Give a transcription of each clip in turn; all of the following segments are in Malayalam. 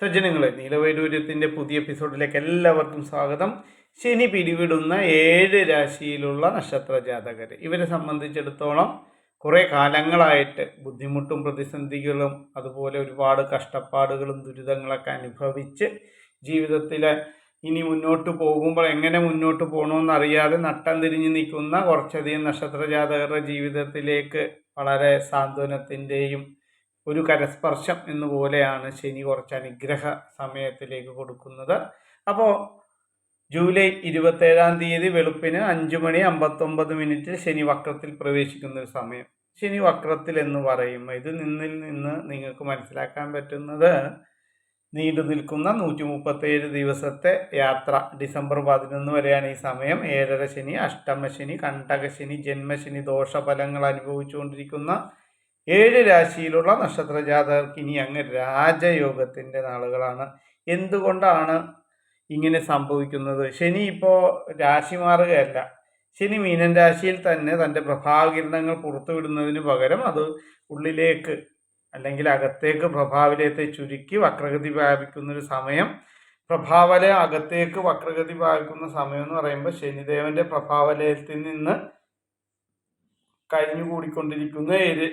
സജ്ജനങ്ങളെ, നീലവൈഡൂര്യത്തിൻ്റെ പുതിയ എപ്പിസോഡിലേക്ക് എല്ലാവർക്കും സ്വാഗതം. ശനി പിടിവിടുന്ന 7 രാശിയിലുള്ള നക്ഷത്ര ജാതകർ, ഇവരെ സംബന്ധിച്ചിടത്തോളം കുറേ കാലങ്ങളായിട്ട് ബുദ്ധിമുട്ടും പ്രതിസന്ധികളും അതുപോലെ ഒരുപാട് കഷ്ടപ്പാടുകളും ദുരിതങ്ങളൊക്കെ അനുഭവിച്ച് ജീവിതത്തിൽ ഇനി മുന്നോട്ട് പോകുമ്പോൾ എങ്ങനെ മുന്നോട്ട് പോകണമെന്നറിയാതെ നട്ടം തിരിഞ്ഞ് നിൽക്കുന്ന കുറച്ചധികം നക്ഷത്ര ജാതകരുടെ ജീവിതത്തിലേക്ക് വളരെ സാന്ത്വനത്തിൻ്റെയും ഒരു കരസ്പർശം എന്നുപോലെയാണ് ശനി കുറച്ച് അനുഗ്രഹ സമയത്തിലേക്ക് കൊടുക്കുന്നത്. അപ്പോൾ ജൂലൈ 27-ാം തീയതി വെളുപ്പിന് 5:59 ശനി വക്രത്തിൽ പ്രവേശിക്കുന്ന ഒരു സമയം. ശനി വക്രത്തിൽ എന്ന് പറയുമ്പോൾ ഇത് നിന്ന് നിങ്ങൾക്ക് മനസ്സിലാക്കാൻ പറ്റുന്നത് നീണ്ടു നിൽക്കുന്ന 137 ദിവസത്തെ യാത്ര, ഡിസംബർ 11 വരെയാണ് ഈ സമയം. 7.5 ശനി, അഷ്ടമശനി, കണ്ടകശനി, ജന്മശനി ദോഷഫലങ്ങൾ അനുഭവിച്ചുകൊണ്ടിരിക്കുന്ന 7 രാശിയിലുള്ള നക്ഷത്ര ജാതകർക്ക് ഇനി അങ്ങ് രാജയോഗത്തിൻ്റെ നാളുകളാണ്. എന്തുകൊണ്ടാണ് ഇങ്ങനെ സംഭവിക്കുന്നത്? ശനി ഇപ്പോൾ രാശി മാറുകയല്ല. ശനി മീനൻ രാശിയിൽ തന്നെ തൻ്റെ പ്രഭാകിരണങ്ങൾ പുറത്തുവിടുന്നതിന് പകരം അത് ഉള്ളിലേക്ക് അല്ലെങ്കിൽ അകത്തേക്ക് പ്രഭാവലയത്തെ ചുരുക്കി വക്രഗതി പ്രാപിക്കുന്നൊരു സമയം. പ്രഭാവലയം അകത്തേക്ക് വക്രഗതി പ്രാപിക്കുന്ന സമയം എന്ന് പറയുമ്പോൾ ശനിദേവൻ്റെ പ്രഭാവലയത്തിൽ നിന്ന് കഴിഞ്ഞുകൂടിക്കൊണ്ടിരിക്കുന്ന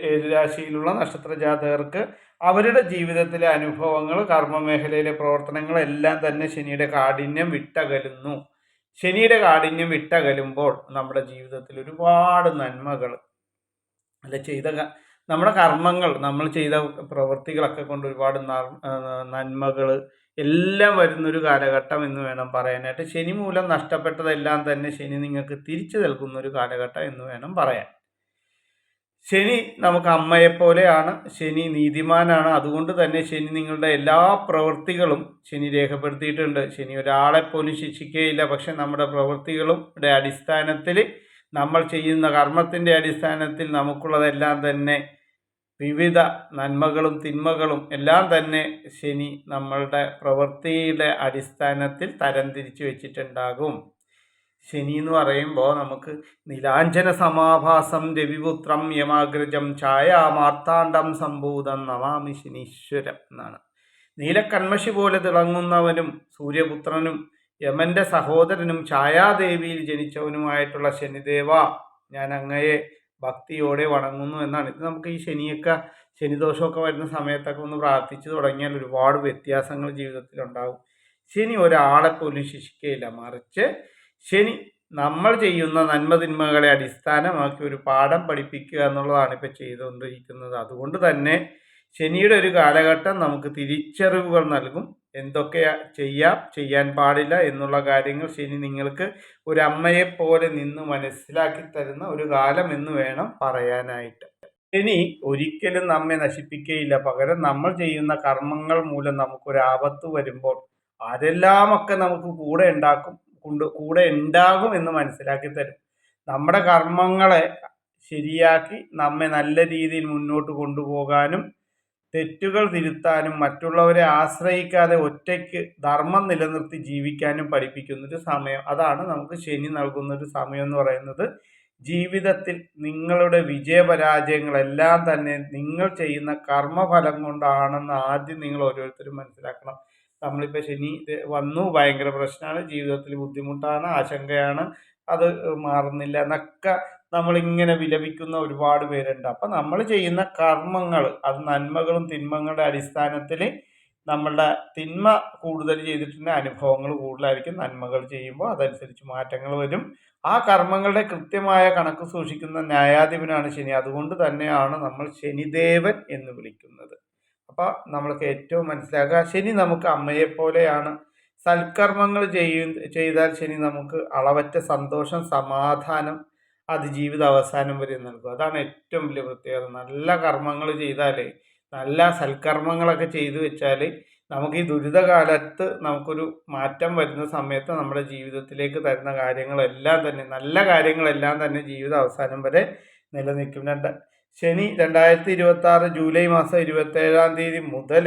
7 രാശിയിലുള്ള നക്ഷത്ര ജാതകർക്ക് അവരുടെ ജീവിതത്തിലെ അനുഭവങ്ങൾ, കർമ്മമേഖലയിലെ പ്രവർത്തനങ്ങളെല്ലാം തന്നെ ശനിയുടെ കാഠിന്യം വിട്ടകലുന്നു. ശനിയുടെ കാഠിന്യം വിട്ടകലുമ്പോൾ നമ്മുടെ ജീവിതത്തിൽ ഒരുപാട് നന്മകൾ നമ്മുടെ കർമ്മങ്ങൾ, നമ്മൾ ചെയ്ത പ്രവൃത്തികളൊക്കെ കൊണ്ട് ഒരുപാട് നന്മകൾ എല്ലാം വരുന്നൊരു കാലഘട്ടം എന്ന് വേണം പറയാനായിട്ട്. ശനി മൂലം നഷ്ടപ്പെട്ടതെല്ലാം തന്നെ ശനി നിങ്ങൾക്ക് തിരിച്ചു നൽകുന്നൊരു കാലഘട്ടം എന്ന് വേണം പറയാൻ. ശനി നമുക്ക് അമ്മയെപ്പോലെയാണ്. ശനി നീതിമാനാണ്. അതുകൊണ്ട് തന്നെ ശനി നിങ്ങളുടെ എല്ലാ പ്രവൃത്തികളും ശനി രേഖപ്പെടുത്തിയിട്ടുണ്ട്. ശനി ഒരാളെപ്പോലും ശിക്ഷിക്കുകയില്ല. പക്ഷെ നമ്മുടെ പ്രവൃത്തികളുടെ അടിസ്ഥാനത്തിൽ, നമ്മൾ ചെയ്യുന്ന കർമ്മത്തിൻ്റെ അടിസ്ഥാനത്തിൽ നമുക്കുള്ളതെല്ലാം തന്നെ വിവിധ നന്മകളും തിന്മകളും എല്ലാം തന്നെ ശനി നമ്മളുടെ പ്രവൃത്തിയുടെ അടിസ്ഥാനത്തിൽ തരംതിരിച്ച് വെച്ചിട്ടുണ്ടാകും. ശനി എന്ന് പറയുമ്പോൾ നമുക്ക് നീലാഞ്ജന സമാഭാസം രവിപുത്രം യമാഗ്രജം ഛായാമാർത്താണ്ഡം സംഭൂതം നമാമി ശനീശ്വരം എന്നാണ്. നീലക്കന്മഷി പോലെ തിളങ്ങുന്നവനും സൂര്യപുത്രനും യമൻ്റെ സഹോദരനും ഛായാദേവിയിൽ ജനിച്ചവനുമായിട്ടുള്ള ശനിദേവ, ഞാൻ അങ്ങയെ ഭക്തിയോടെ വണങ്ങുന്നു എന്നാണ്. ഇത് നമുക്ക് ഈ ശനിദോഷമൊക്കെ വരുന്ന സമയത്തൊക്കെ ഒന്ന് പ്രാർത്ഥിച്ചു തുടങ്ങിയാൽ ഒരുപാട് വ്യത്യാസങ്ങൾ ജീവിതത്തിലുണ്ടാകും. ശനി ഒരാളെ പോലും ശിക്ഷിക്കുകയില്ല. മറിച്ച് ശനി നമ്മൾ ചെയ്യുന്ന നന്മതിന്മകളെ അടിസ്ഥാനമാക്കി ഒരു പാഠം പഠിപ്പിക്കുക എന്നുള്ളതാണ് ഇപ്പോൾ ചെയ്തുകൊണ്ടിരിക്കുന്നത്. അതുകൊണ്ട് തന്നെ ശനിയുടെ ഒരു കാലഘട്ടം നമുക്ക് തിരിച്ചറിവുകൾ നൽകും. എന്തൊക്കെ ചെയ്യാൻ പാടില്ല എന്നുള്ള കാര്യങ്ങൾ ശനി നിങ്ങൾക്ക് ഒരു അമ്മയെപ്പോലെ നിന്ന് മനസ്സിലാക്കി തരുന്ന ഒരു കാലം എന്ന് വേണം പറയാനായിട്ട്. ശനി ഒരിക്കലും നമ്മെ നശിപ്പിക്കുകയില്ല. പകരം നമ്മൾ ചെയ്യുന്ന കർമ്മങ്ങൾ മൂലം നമുക്കൊരു ആപത്ത് വരുമ്പോൾ ആരെല്ലാമൊക്കെ നമുക്ക് കൂടെ ഉണ്ടാകും എന്ന് മനസ്സിലാക്കി തരും. നമ്മുടെ കർമ്മങ്ങളെ ശരിയാക്കി നമ്മെ നല്ല രീതിയിൽ മുന്നോട്ട് കൊണ്ടുപോകാനും തെറ്റുകൾ തിരുത്താനും മറ്റുള്ളവരെ ആശ്രയിക്കാതെ ഒറ്റയ്ക്ക് ധർമ്മം നിലനിർത്തി ജീവിക്കാനും പഠിപ്പിക്കുന്നൊരു സമയം. അതാണ് നമുക്ക് ശനി നൽകുന്നൊരു സമയം എന്ന് പറയുന്നത്. ജീവിതത്തിൽ നിങ്ങളുടെ വിജയപരാജയങ്ങളെല്ലാം തന്നെ നിങ്ങൾ ചെയ്യുന്ന കർമ്മഫലം കൊണ്ടാണെന്ന് ആദ്യം നിങ്ങൾ ഓരോരുത്തരും മനസ്സിലാക്കണം. നമ്മളിപ്പോൾ ശനി വന്നു, ഭയങ്കര പ്രശ്നമാണ്, ജീവിതത്തിൽ ബുദ്ധിമുട്ടാണ്, ആശങ്കയാണ്, അത് മാറുന്നില്ല എന്നൊക്കെ നമ്മളിങ്ങനെ വിലപിക്കുന്ന ഒരുപാട് പേരുണ്ട്. അപ്പം നമ്മൾ ചെയ്യുന്ന കർമ്മങ്ങൾ അത് നന്മകളും തിന്മകളുടെ അടിസ്ഥാനത്തിൽ നമ്മളുടെ തിന്മ കൂടുതൽ ചെയ്തിട്ടുണ്ടെങ്കിൽ അനുഭവങ്ങൾ കൂടുതലായിരിക്കും. നന്മകൾ ചെയ്യുമ്പോൾ അതനുസരിച്ച് മാറ്റങ്ങൾ വരും. ആ കർമ്മങ്ങളുടെ കൃത്യമായ കണക്ക് സൂക്ഷിക്കുന്ന ന്യായാധിപനാണ് ശനി. അതുകൊണ്ട് തന്നെയാണ് നമ്മൾ ശനിദേവൻ എന്ന് വിളിക്കുന്നത്. അപ്പോൾ നമ്മൾക്ക് ഏറ്റവും മനസ്സിലാക്കുക, ശനി നമുക്ക് അമ്മയെപ്പോലെയാണ്. സൽക്കർമ്മങ്ങൾ ചെയ്താൽ ശനി നമുക്ക് അളവറ്റ സന്തോഷം, സമാധാനം അത് ജീവിത അവസാനം വരെ നൽകും. അതാണ് ഏറ്റവും വലിയ പ്രത്യേകത. നല്ല കർമ്മങ്ങൾ ചെയ്താൽ, നല്ല സൽക്കർമ്മങ്ങളൊക്കെ ചെയ്തു വെച്ചാൽ നമുക്ക് ഈ ദുരിതകാലത്ത് നമുക്കൊരു മാറ്റം വരുന്ന സമയത്ത് നമ്മുടെ ജീവിതത്തിലേക്ക് തരുന്ന കാര്യങ്ങളെല്ലാം തന്നെ, നല്ല കാര്യങ്ങളെല്ലാം തന്നെ ജീവിത അവസാനം വരെ നിലനിൽക്കും. ശനി 2026 ജൂലൈ മാസം 27-ാം തീയതി മുതൽ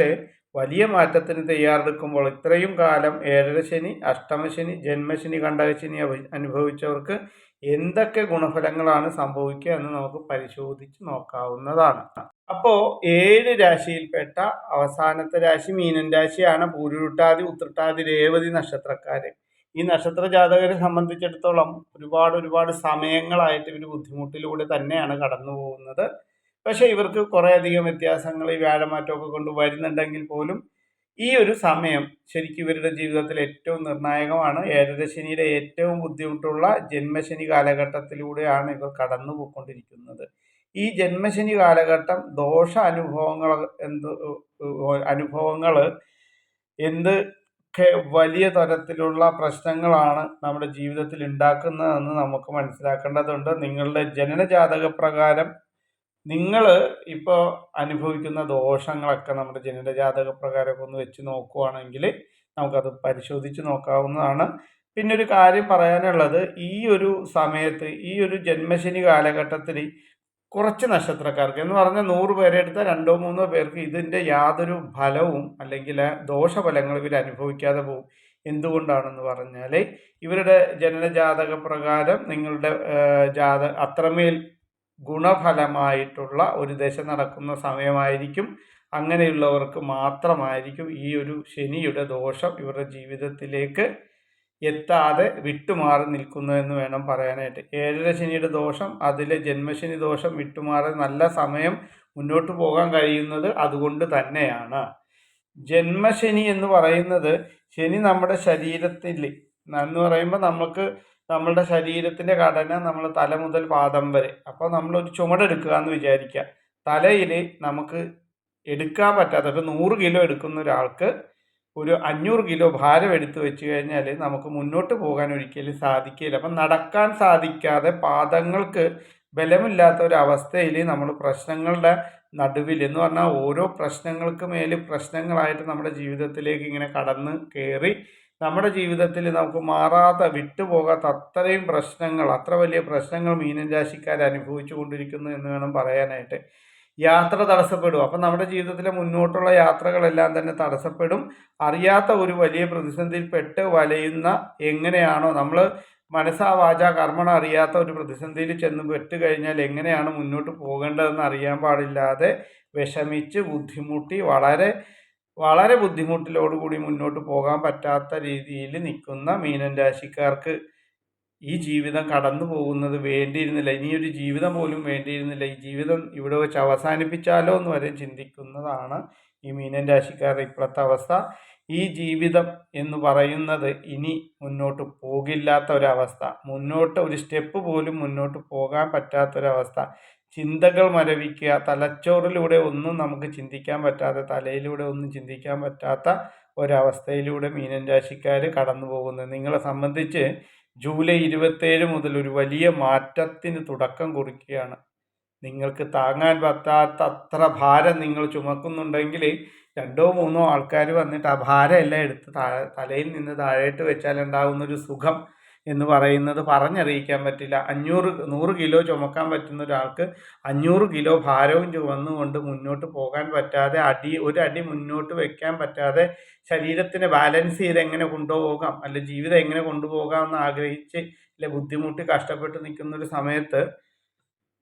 വലിയ മാറ്റത്തിന് തയ്യാറെടുക്കുമ്പോൾ ഇത്രയും കാലം ഏഴര ശനി, അഷ്ടമശനി, ജന്മശനി, കണ്ടകശനി അനുഭവിച്ചവർക്ക് എന്തൊക്കെ ഗുണഫലങ്ങളാണ് സംഭവിക്കുക എന്ന് നമുക്ക് പരിശോധിച്ച് നോക്കാവുന്നതാണ്. അപ്പോൾ 7 രാശിയിൽപ്പെട്ട അവസാനത്തെ രാശി മീനൻ രാശിയാണ്. പൂരുരുട്ടാതി, ഉത്രട്ടാതി, രേവതി നക്ഷത്രക്കാര്. ഈ നക്ഷത്ര ജാതകരെ സംബന്ധിച്ചിടത്തോളം ഒരുപാട് സമയങ്ങളായിട്ട് ഇവർ ബുദ്ധിമുട്ടിലൂടെ തന്നെയാണ് കടന്നു പോകുന്നത്. പക്ഷെ ഇവർക്ക് കുറേയധികം വ്യത്യാസങ്ങൾ ഈ വ്യാഴമാറ്റമൊക്കെ കൊണ്ട് വരുന്നുണ്ടെങ്കിൽ പോലും ഈ ഒരു സമയം ശരിക്കും ഇവരുടെ ജീവിതത്തിൽ ഏറ്റവും നിർണായകമാണ്. ഏഴര ശനിയുടെ ഏറ്റവും ബുദ്ധിമുട്ടുള്ള ജന്മശനി കാലഘട്ടത്തിലൂടെയാണ് ഇവർ കടന്നു പോയിക്കൊണ്ടിരിക്കുന്നത്. ഈ ജന്മശനി കാലഘട്ടം ദോഷ അനുഭവങ്ങൾ എന്തൊക്കെ വലിയ തരത്തിലുള്ള പ്രശ്നങ്ങളാണ് നമ്മുടെ ജീവിതത്തിൽ ഉണ്ടാക്കുന്നതെന്ന് നമുക്ക് മനസ്സിലാക്കേണ്ടതുണ്ട്. നിങ്ങളുടെ ജനനജാതക പ്രകാരം നിങ്ങൾ ഇപ്പോൾ അനുഭവിക്കുന്ന ദോഷങ്ങളൊക്കെ നമ്മുടെ ജനനജാതക പ്രകാരമൊക്കെ ഒന്ന് വെച്ച് നോക്കുകയാണെങ്കിൽ നമുക്കത് പരിശോധിച്ച് നോക്കാവുന്നതാണ്. പിന്നെ ഒരു കാര്യം പറയാനുള്ളത്, ഈ ഒരു സമയത്ത് ഈ ഒരു ജന്മശനി കാലഘട്ടത്തിൽ കുറച്ച് നക്ഷത്രക്കാർക്ക് എന്ന് പറഞ്ഞാൽ 100 പേരെ എടുത്താൽ 2-3 പേർക്ക് ഇതിൻ്റെ യാതൊരു ഫലവും അല്ലെങ്കിൽ ദോഷഫലങ്ങൾ ഇവർ അനുഭവിക്കാതെ പോകും. എന്തുകൊണ്ടാണെന്ന് പറഞ്ഞാൽ ഇവരുടെ ജനനജാതക പ്രകാരം നിങ്ങളുടെ അത്രമേൽ ഗുണഫലമായിട്ടുള്ള ഒരു ദശ നടക്കുന്ന സമയമായിരിക്കും. അങ്ങനെയുള്ളവർക്ക് മാത്രമായിരിക്കും ഈ ഒരു ശനിയുടെ ദോഷം ഇവരുടെ ജീവിതത്തിലേക്ക് എത്താതെ വിട്ടുമാറി നിൽക്കുന്നു എന്ന് വേണം പറയാനായിട്ട്. ഏഴര ശനിയുടെ ദോഷം, അതിലെ ജന്മശനി ദോഷം വിട്ടുമാറി നല്ല സമയം മുന്നോട്ട് പോകാൻ കഴിയുന്നത് അതുകൊണ്ട് തന്നെയാണ്. ജന്മശനി എന്ന് പറയുന്നത്, ശനി നമ്മുടെ ശരീരത്തിൽ എന്ന് പറയുമ്പോൾ നമുക്ക് നമ്മളുടെ ശരീരത്തിൻ്റെ ഘടന നമ്മൾ തല മുതൽ പാദം വരെ. അപ്പോൾ നമ്മളൊരു ചുമടെടുക്കുക എന്ന് വിചാരിക്കുക. തലയിൽ നമുക്ക് എടുക്കാൻ പറ്റാത്ത, ഇപ്പോൾ 100 കിലോ എടുക്കുന്ന ഒരാൾക്ക് ഒരു 500 കിലോ ഭാരം എടുത്തു വെച്ച് കഴിഞ്ഞാൽ നമുക്ക് മുന്നോട്ട് പോകാൻ ഒരിക്കലും സാധിക്കില്ല. അപ്പം നടക്കാൻ സാധിക്കാതെ പാദങ്ങൾക്ക് ബലമില്ലാത്ത ഒരവസ്ഥയിൽ നമ്മൾ പ്രശ്നങ്ങളുടെ നടുവിൽ എന്ന് പറഞ്ഞാൽ ഓരോ പ്രശ്നങ്ങൾക്ക് മേൽ പ്രശ്നങ്ങളായിട്ട് നമ്മുടെ ജീവിതത്തിലേക്ക് ഇങ്ങനെ കടന്ന് കയറി നമ്മുടെ ജീവിതത്തിൽ നമുക്ക് മാറാത്ത വിട്ടുപോകാത്ത അത്രയും പ്രശ്നങ്ങൾ, അത്ര വലിയ പ്രശ്നങ്ങൾ മീനൻ രാശിക്കാർ അനുഭവിച്ചു കൊണ്ടിരിക്കുന്നു എന്ന് വേണം പറയാനായിട്ട്. യാത്ര തടസ്സപ്പെടും. അപ്പം നമ്മുടെ ജീവിതത്തിലെ മുന്നോട്ടുള്ള യാത്രകളെല്ലാം തന്നെ തടസ്സപ്പെടും. അറിയാത്ത ഒരു വലിയ പ്രതിസന്ധിയിൽ പെട്ട് വലയുന്ന, എങ്ങനെയാണോ നമ്മൾ മനസ്സാ വാച കർമ്മണ അറിയാത്ത ഒരു പ്രതിസന്ധിയിൽ ചെന്ന് പെട്ട് കഴിഞ്ഞാൽ എങ്ങനെയാണ് മുന്നോട്ട് പോകേണ്ടതെന്ന് അറിയാൻ പാടില്ലാതെ വിഷമിച്ച് ബുദ്ധിമുട്ടി വളരെ ബുദ്ധിമുട്ടിലോടുകൂടി മുന്നോട്ട് പോകാൻ പറ്റാത്ത രീതിയിൽ നിൽക്കുന്ന മീനൻ രാശിക്കാർക്ക് ഈ ജീവിതം കടന്നു പോകുന്നത് വേണ്ടിയിരുന്നില്ല. ഇനിയൊരു ജീവിതം പോലും വേണ്ടിയിരുന്നില്ല. ഈ ജീവിതം ഇവിടെ വെച്ച് അവസാനിപ്പിച്ചാലോ എന്ന് വരെ ചിന്തിക്കുന്നതാണ് ഈ മീനൻ രാശിക്കാരുടെ ഇപ്പോഴത്തെ അവസ്ഥ. ഈ ജീവിതം എന്ന് പറയുന്നത് ഇനി മുന്നോട്ട് പോകില്ലാത്ത ഒരവസ്ഥ, മുന്നോട്ട് ഒരു സ്റ്റെപ്പ് പോലും മുന്നോട്ട് പോകാൻ പറ്റാത്തൊരവസ്ഥ. ചിന്തകൾ മരവിക്കുക, തലച്ചോറിലൂടെ ഒന്നും നമുക്ക് ചിന്തിക്കാൻ പറ്റാത്ത, തലയിലൂടെ ഒന്നും ചിന്തിക്കാൻ പറ്റാത്ത ഒരവസ്ഥയിലൂടെ മീനൻ രാശിക്കാർ കടന്നു പോകുന്നത്. നിങ്ങളെ സംബന്ധിച്ച് ജൂലൈ 27 മുതൽ ഒരു വലിയ മാറ്റത്തിന് തുടക്കം കുറിക്കുകയാണ്. നിങ്ങൾക്ക് താങ്ങാൻ പറ്റാത്ത അത്ര ഭാരം നിങ്ങൾ ചുമക്കുന്നുണ്ടെങ്കിൽ 2-3 ആൾക്കാർ വന്നിട്ട് ആ ഭാരം എല്ലാം എടുത്ത് തലയിൽ നിന്ന് താഴേട്ട് വെച്ചാൽ ഉണ്ടാകുന്നൊരു സുഖം എന്ന് പറയുന്നത് പറഞ്ഞറിയിക്കാൻ പറ്റില്ല. 100 കിലോ ചുമക്കാൻ പറ്റുന്ന ഒരാൾക്ക് 500 കിലോ ഭാരവും ചുമന്നുകൊണ്ട് മുന്നോട്ട് പോകാൻ പറ്റാതെ, ഒരു അടി മുന്നോട്ട് വെക്കാൻ പറ്റാതെ, ശരീരത്തിനെ ബാലൻസ് ചെയ്ത് എങ്ങനെ കൊണ്ടുപോകാം, അല്ലെ ജീവിതം എങ്ങനെ കൊണ്ടുപോകാം എന്ന് ആഗ്രഹിച്ച് അല്ലെ ബുദ്ധിമുട്ടി കഷ്ടപ്പെട്ട് നിൽക്കുന്നൊരു സമയത്ത്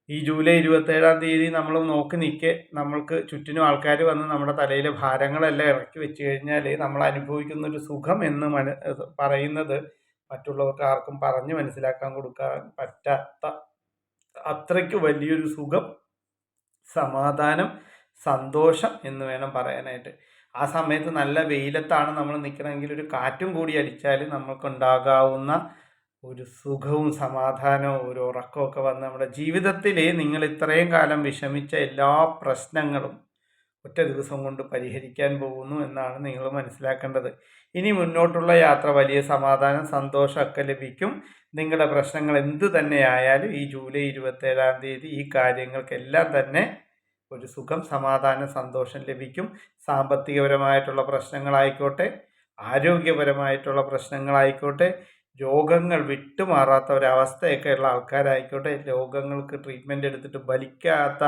ഈ ജൂലൈ 27-ാം തീയതി നമ്മൾ നോക്കി നിൽക്കെ നമ്മൾക്ക് ചുറ്റിനും ആൾക്കാർ വന്ന് നമ്മുടെ തലയിലെ ഭാരങ്ങളെല്ലാം ഇറക്കി വെച്ച് കഴിഞ്ഞാൽ നമ്മൾ അനുഭവിക്കുന്നൊരു സുഖം എന്ന് പറയുന്നത് മറ്റുള്ളവർക്ക് ആർക്കും പറഞ്ഞ് മനസ്സിലാക്കാൻ കൊടുക്കാൻ പറ്റാത്ത അത്രയ്ക്ക് വലിയൊരു സുഖം, സമാധാനം, സന്തോഷം എന്ന് വേണം പറയാനായിട്ട്. ആ സമയത്ത് നല്ല വെയിലത്താണ് നമ്മൾ നിൽക്കണമെങ്കിൽ ഒരു കാറ്റും കൂടി അടിച്ചാൽ നമുക്കുണ്ടാകാവുന്ന ഒരു സുഖവും സമാധാനവും ഒരു ഉറക്കമൊക്കെ വന്ന് നമ്മുടെ ജീവിതത്തിൽ നിങ്ങൾ ഇത്രയും കാലം വിഷമിച്ച എല്ലാ പ്രശ്നങ്ങളും ഒറ്റ ദിവസം കൊണ്ട് പരിഹരിക്കാൻ പോകുന്നു എന്നാണ് നിങ്ങൾ മനസ്സിലാക്കേണ്ടത്. ഇനി മുന്നോട്ടുള്ള യാത്ര വലിയ സമാധാനം, സന്തോഷമൊക്കെ ലഭിക്കും. നിങ്ങളുടെ പ്രശ്നങ്ങൾ എന്തു തന്നെയായാലും ഈ ജൂലൈ 27-ാം തീയതി ഈ കാര്യങ്ങൾക്കെല്ലാം തന്നെ ഒരു സുഖം, സമാധാനം, സന്തോഷം ലഭിക്കും. സാമ്പത്തികപരമായിട്ടുള്ള പ്രശ്നങ്ങളായിക്കോട്ടെ, ആരോഗ്യപരമായിട്ടുള്ള പ്രശ്നങ്ങളായിക്കോട്ടെ, രോഗങ്ങൾ വിട്ടുമാറാത്ത ഒരവസ്ഥയൊക്കെ ഉള്ള ആൾക്കാരായിക്കോട്ടെ, രോഗങ്ങൾക്ക് ട്രീറ്റ്മെൻറ്റ് എടുത്തിട്ട് ഫലിക്കാത്ത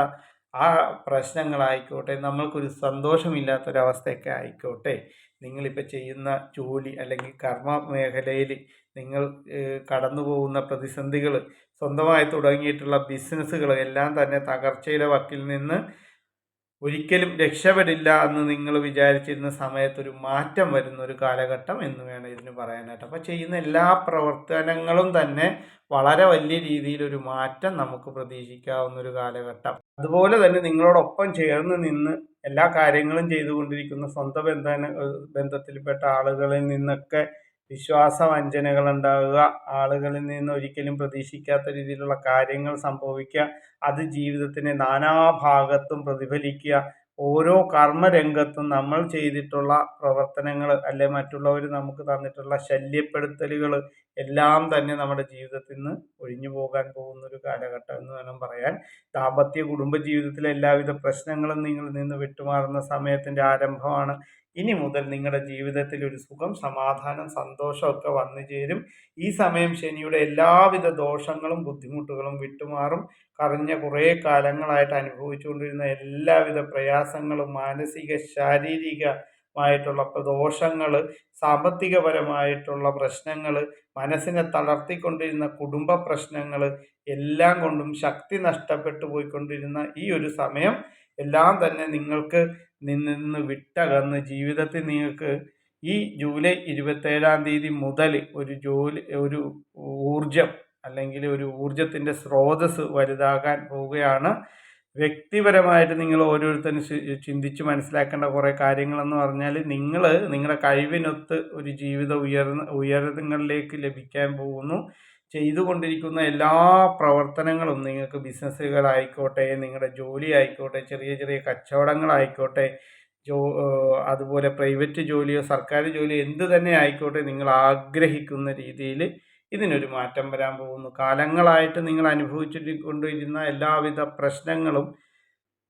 ആ പ്രശ്നങ്ങളായിക്കോട്ടെ, നമ്മൾക്കൊരു സന്തോഷമില്ലാത്തൊരവസ്ഥയൊക്കെ ആയിക്കോട്ടെ, നിങ്ങളിപ്പോൾ ചെയ്യുന്ന ജോലി അല്ലെങ്കിൽ കർമ്മ മേഖലയിൽ നിങ്ങൾ കടന്നു പോകുന്ന പ്രതിസന്ധികൾ, സ്വന്തമായി തുടങ്ങിയിട്ടുള്ള ബിസിനസ്സുകൾ എല്ലാം തന്നെ തകർച്ചയുടെ വക്കിൽ നിന്ന് ഒരിക്കലും രക്ഷപ്പെടില്ല എന്ന് നിങ്ങൾ വിചാരിച്ചിരുന്ന സമയത്തൊരു മാറ്റം വരുന്ന ഒരു കാലഘട്ടം എന്ന് വേണം ഇതിന് പറയാനായിട്ട്. അപ്പോൾ ചെയ്യുന്ന എല്ലാ പ്രവർത്തനങ്ങളും തന്നെ വളരെ വലിയ രീതിയിലൊരു മാറ്റം നമുക്ക് പ്രതീക്ഷിക്കാവുന്ന ഒരു കാലഘട്ടം. അതുപോലെ തന്നെ നിങ്ങളോടൊപ്പം ചേർന്ന് നിന്ന് എല്ലാ കാര്യങ്ങളും ചെയ്തുകൊണ്ടിരിക്കുന്ന സ്വന്തം ബന്ധത്തിൽപ്പെട്ട ആളുകളിൽ നിന്നൊക്കെ വിശ്വാസവഞ്ചനകൾ ഉണ്ടാകുക, ആളുകളിൽ നിന്ന് ഒരിക്കലും പ്രതീക്ഷിക്കാത്ത രീതിയിലുള്ള കാര്യങ്ങൾ സംഭവിക്കുക, അത് ജീവിതത്തിൻ്റെ നാനാഭാഗത്തും പ്രതിഫലിക്കുക. ഓരോ കർമ്മരംഗത്തും നമ്മൾ ചെയ്തിട്ടുള്ള പ്രവർത്തനങ്ങൾ അല്ലെ മറ്റുള്ളവർ നമുക്ക് തന്നിട്ടുള്ള ശല്യപ്പെടുത്തലുകൾ എല്ലാം തന്നെ നമ്മുടെ ജീവിതത്തിൽ നിന്ന് ഒഴിഞ്ഞു പോകാൻ പോകുന്നൊരു കാലഘട്ടം എന്ന് വേണം പറയാൻ. ദാമ്പത്യ കുടുംബ ജീവിതത്തിലെ എല്ലാവിധ പ്രശ്നങ്ങളും നിങ്ങളിൽ നിന്ന് വിട്ടുമാറുന്ന സമയത്തിൻ്റെ ആരംഭമാണ്. ഇനി മുതൽ നിങ്ങളുടെ ജീവിതത്തിൽ ഒരു സുഖം, സമാധാനം, സന്തോഷമൊക്കെ വന്നു ചേരും. ഈ സമയം ശനിയുടെ എല്ലാവിധ ദോഷങ്ങളും ബുദ്ധിമുട്ടുകളും വിട്ടുമാറും. കഴിഞ്ഞ കുറേ കാലങ്ങളായിട്ട് അനുഭവിച്ചുകൊണ്ടിരുന്ന എല്ലാവിധ പ്രയാസങ്ങളും മാനസിക ശാരീരികമായിട്ടുള്ള ദോഷങ്ങൾ, സാമ്പത്തികപരമായിട്ടുള്ള പ്രശ്നങ്ങൾ, മനസ്സിനെ തളർത്തിക്കൊണ്ടിരുന്ന കുടുംബ പ്രശ്നങ്ങൾ എല്ലാം കൊണ്ടും ശക്തി നഷ്ടപ്പെട്ടു പോയിക്കൊണ്ടിരുന്ന ഈ ഒരു സമയം എല്ലാം തന്നെ നിങ്ങൾക്ക് നിന്ന് വിട്ടകന്ന് ജീവിതത്തിൽ നിങ്ങൾക്ക് ഈ ജൂലൈ 27 മുതൽ ഒരു ഊർജം അല്ലെങ്കിൽ ഒരു ഊർജത്തിൻ്റെ സ്രോതസ് വലുതാകാൻ പോവുകയാണ്. വ്യക്തിപരമായിട്ട് നിങ്ങൾ ഓരോരുത്തരും ചിന്തിച്ച് മനസ്സിലാക്കേണ്ട കുറേ കാര്യങ്ങളെന്ന് പറഞ്ഞാൽ, നിങ്ങളുടെ കഴിവിനൊത്ത് ഒരു ജീവിതം ഉയരങ്ങളിലേക്ക് ലഭിക്കാൻ പോകുന്നു. ചെയ്തുകൊണ്ടിരിക്കുന്ന എല്ലാ പ്രവർത്തനങ്ങളും, നിങ്ങൾക്ക് ബിസിനസ്സുകളായിക്കോട്ടെ, നിങ്ങളുടെ ജോലി ആയിക്കോട്ടെ, ചെറിയ ചെറിയ കച്ചവടങ്ങളായിക്കോട്ടെ, അതുപോലെ പ്രൈവറ്റ് ജോലിയോ സർക്കാർ ജോലിയോ എന്ത് തന്നെ ആയിക്കോട്ടെ, നിങ്ങൾ ആഗ്രഹിക്കുന്ന രീതിയിൽ ഇതിനൊരു മാറ്റം വരാൻ പോകുന്നു. കാലങ്ങളായിട്ട് നിങ്ങൾ അനുഭവിച്ചുകൊണ്ടിരുന്ന എല്ലാവിധ പ്രശ്നങ്ങളും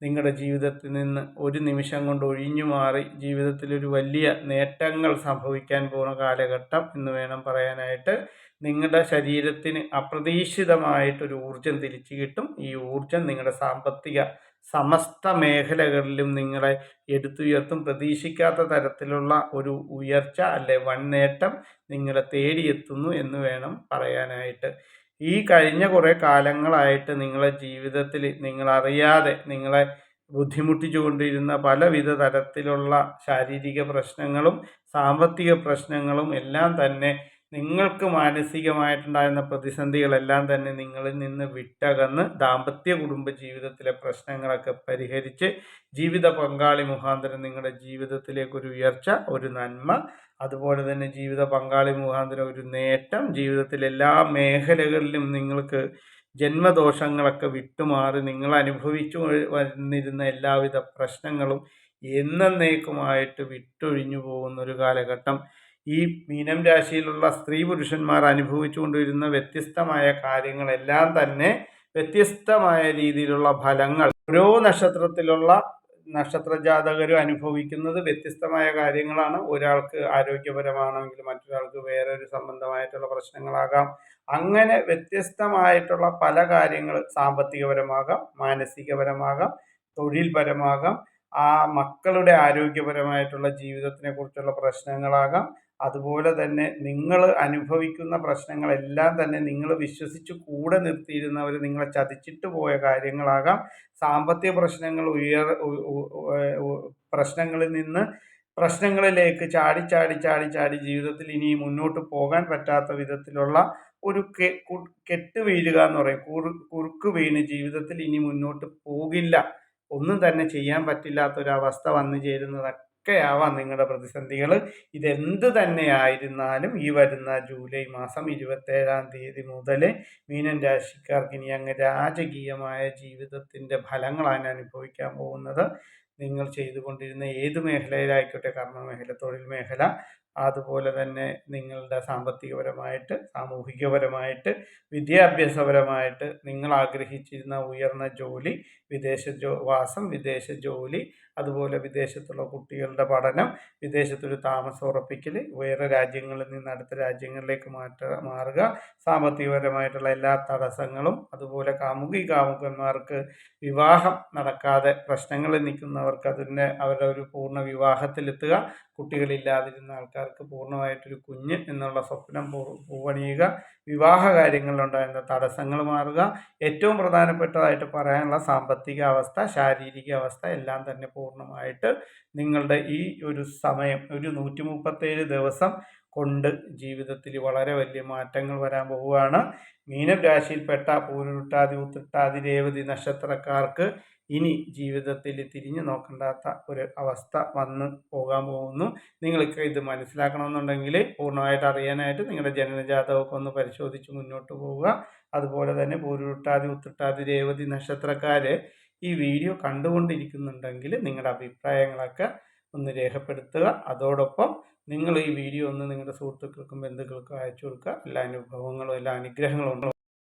നിങ്ങളുടെ ജീവിതത്തിൽ നിന്ന് ഒരു നിമിഷം കൊണ്ട് ഒഴിഞ്ഞു മാറി ജീവിതത്തിലൊരു വലിയ നേട്ടങ്ങൾ സംഭവിക്കാൻ പോകുന്ന കാലഘട്ടം എന്ന് വേണം പറയാനായിട്ട്. നിങ്ങളുടെ ശരീരത്തിന് അപ്രതീക്ഷിതമായിട്ടൊരു ഊർജം തിരിച്ചു കിട്ടും. ഈ ഊർജം നിങ്ങളുടെ സാമ്പത്തിക സമസ്ത മേഖലകളിലും നിങ്ങളെ എടുത്തുയർത്തും. പ്രതീക്ഷിക്കാത്ത തരത്തിലുള്ള ഒരു ഉയർച്ച അല്ലെ വൻ നേട്ടം നിങ്ങളെ തേടിയെത്തുന്നു എന്ന് വേണം പറയാനായിട്ട്. ഈ കഴിഞ്ഞ കുറേ കാലങ്ങളായിട്ട് നിങ്ങളുടെ ജീവിതത്തിൽ നിങ്ങളറിയാതെ നിങ്ങളെ ബുദ്ധിമുട്ടിച്ചു കൊണ്ടിരുന്ന പലവിധ തരത്തിലുള്ള ശാരീരിക പ്രശ്നങ്ങളും സാമ്പത്തിക പ്രശ്നങ്ങളും എല്ലാം തന്നെ, നിങ്ങൾക്ക് മാനസികമായിട്ടുണ്ടായിരുന്ന പ്രതിസന്ധികളെല്ലാം തന്നെ നിങ്ങളിൽ നിന്ന് വിട്ടകന്ന് ദാമ്പത്യ കുടുംബ ജീവിതത്തിലെ പ്രശ്നങ്ങളൊക്കെ പരിഹരിച്ച് ജീവിത പങ്കാളി മുഖാന്തരം നിങ്ങളുടെ ജീവിതത്തിലേക്കൊരു ഉയർച്ച, ഒരു നന്മ, അതുപോലെ തന്നെ ജീവിത പങ്കാളി മുഖാന്തരം ഒരു നേട്ടം, ജീവിതത്തിലെ എല്ലാ മേഖലകളിലും നിങ്ങൾക്ക് ജന്മദോഷങ്ങളൊക്കെ വിട്ടുമാറി നിങ്ങൾ അനുഭവിച്ചു വന്നിരുന്ന എല്ലാവിധ പ്രശ്നങ്ങളും എന്നേക്കുമായിട്ട് വിട്ടൊഴിഞ്ഞു പോകുന്നൊരു കാലഘട്ടം. ഈ മീനം രാശിയിലുള്ള സ്ത്രീ പുരുഷന്മാർ അനുഭവിച്ചു കൊണ്ടിരുന്ന വ്യത്യസ്തമായ കാര്യങ്ങളെല്ലാം തന്നെ വ്യത്യസ്തമായ രീതിയിലുള്ള ഫലങ്ങൾ, ഓരോ നക്ഷത്രത്തിലുള്ള നക്ഷത്രജാതകരും അനുഭവിക്കുന്നത് വ്യത്യസ്തമായ കാര്യങ്ങളാണ്. ഒരാൾക്ക് ആരോഗ്യപരമാണെങ്കിൽ മറ്റൊരാൾക്ക് വേറൊരു സംബന്ധമായിട്ടുള്ള പ്രശ്നങ്ങളാകാം. അങ്ങനെ വ്യത്യസ്തമായിട്ടുള്ള പല കാര്യങ്ങൾ, സാമ്പത്തികപരമാകാം, മാനസികപരമാകാം, തൊഴിൽപരമാകാം, ആ മക്കളുടെ ആരോഗ്യപരമായിട്ടുള്ള ജീവിതത്തിനെ കുറിച്ചുള്ള പ്രശ്നങ്ങളാകാം. അതുപോലെ തന്നെ നിങ്ങൾ അനുഭവിക്കുന്ന പ്രശ്നങ്ങളെല്ലാം തന്നെ നിങ്ങൾ വിശ്വസിച്ച് കൂടെ നിർത്തിയിരുന്നവർ നിങ്ങളെ ചതിച്ചിട്ട് പോയ കാര്യങ്ങളാകാം. സാമ്പത്തിക പ്രശ്നങ്ങൾ പ്രശ്നങ്ങളിൽ നിന്ന് പ്രശ്നങ്ങളിലേക്ക് ചാടി ചാടി ചാടി ചാടി ജീവിതത്തിൽ ഇനി മുന്നോട്ട് പോകാൻ പറ്റാത്ത വിധത്തിലുള്ള ഒരു കെട്ട് വീഴുക എന്ന് പറയും. കുറുക്ക് വീണ് ജീവിതത്തിൽ ഇനി മുന്നോട്ട് പോകില്ല, ഒന്നും തന്നെ ചെയ്യാൻ പറ്റില്ലാത്തൊരവസ്ഥ വന്നു ചേരുന്നതൊക്കെ ആവാം നിങ്ങളുടെ പ്രതിസന്ധികൾ. ഇതെന്ത് തന്നെ ആയിരുന്നാലും ഈ വരുന്ന ജൂലൈ മാസം 27 മുതൽ മീനൻ രാശിക്കാർക്ക് ഇനി അങ്ങ് രാജകീയമായ ജീവിതത്തിൻ്റെ ഫലങ്ങളാണ് അനുഭവിക്കാൻ പോകുന്നത്. നിങ്ങൾ ചെയ്തുകൊണ്ടിരുന്ന ഏത് മേഖലയിലായിക്കോട്ടെ, കർമ്മമേഖല, തൊഴിൽ മേഖല, അതുപോലെ തന്നെ നിങ്ങളുടെ സാമ്പത്തികപരമായിട്ട്, സാമൂഹികപരമായിട്ട്, വിദ്യാഭ്യാസപരമായിട്ട് നിങ്ങൾ ആഗ്രഹിച്ചിരുന്ന ഉയർന്ന ജോലി, വിദേശ വാസം, വിദേശ ജോലി, അതുപോലെ വിദേശത്തുള്ള കുട്ടികളുടെ പഠനം, വിദേശത്തൊരു താമസം ഉറപ്പിക്കൽ, വേറെ രാജ്യങ്ങളിൽ നിന്ന് അടുത്ത രാജ്യങ്ങളിലേക്ക് മാറുക, സാമ്പത്തികപരമായിട്ടുള്ള എല്ലാ തടസ്സങ്ങളും, അതുപോലെ കാമുകന്മാർക്ക് വിവാഹം നടക്കാതെ പ്രശ്നങ്ങളിൽ നിൽക്കുന്നവർക്ക് അവരുടെ ഒരു പൂർണ്ണ വിവാഹത്തിലെത്തുക, കുട്ടികളില്ലാതിരുന്ന ആൾക്കാർക്ക് പൂർണ്ണമായിട്ടൊരു കുഞ്ഞ് എന്നുള്ള സ്വപ്നം പൂവണിയുക, വിവാഹ കാര്യങ്ങളിലുണ്ടായിരുന്ന തടസ്സങ്ങൾ മാറുക. ഏറ്റവും പ്രധാനപ്പെട്ടതായിട്ട് പറയാനുള്ള സാമ്പത്തിക അവസ്ഥ, ശാരീരിക അവസ്ഥ എല്ലാം തന്നെ പൂർണ്ണമായിട്ട് നിങ്ങളുടെ ഈ ഒരു സമയം, ഒരു 137 ദിവസം കൊണ്ട് ജീവിതത്തിൽ വളരെ വലിയ മാറ്റങ്ങൾ വരാൻ പോവുകയാണ്. മീനം രാശിയിൽപ്പെട്ട പൂരുരുട്ടാതി ഉത്രട്ടാതി രേവതി നക്ഷത്രക്കാർക്ക് ഇനി ജീവിതത്തിൽ തിരിഞ്ഞു നോക്കേണ്ടാത്ത ഒരു അവസ്ഥ വന്ന് പോകാൻ പോകുന്നു. നിങ്ങൾക്ക് ഇത് മനസ്സിലാക്കണമെന്നുണ്ടെങ്കിൽ പൂർണ്ണമായിട്ട് അറിയാനായിട്ട് നിങ്ങളുടെ ജനനജാതകമൊക്കെ ഒന്ന് പരിശോധിച്ച് മുന്നോട്ട് പോവുക. അതുപോലെ തന്നെ പൂരുരുട്ടാതി ഉത്രട്ടാതി രേവതി നക്ഷത്രക്കാർ ഈ വീഡിയോ കണ്ടുകൊണ്ടിരിക്കുന്നുണ്ടെങ്കിൽ നിങ്ങളുടെ അഭിപ്രായങ്ങളൊക്കെ ഒന്ന് രേഖപ്പെടുത്തുക. അതോടൊപ്പം നിങ്ങൾ ഈ വീഡിയോ ഒന്ന് നിങ്ങളുടെ സുഹൃത്തുക്കൾക്കും ബന്ധുക്കൾക്കും അയച്ചു കൊടുക്കുക. എല്ലാ അനുഭവങ്ങളും എല്ലാ അനുഗ്രഹങ്ങളും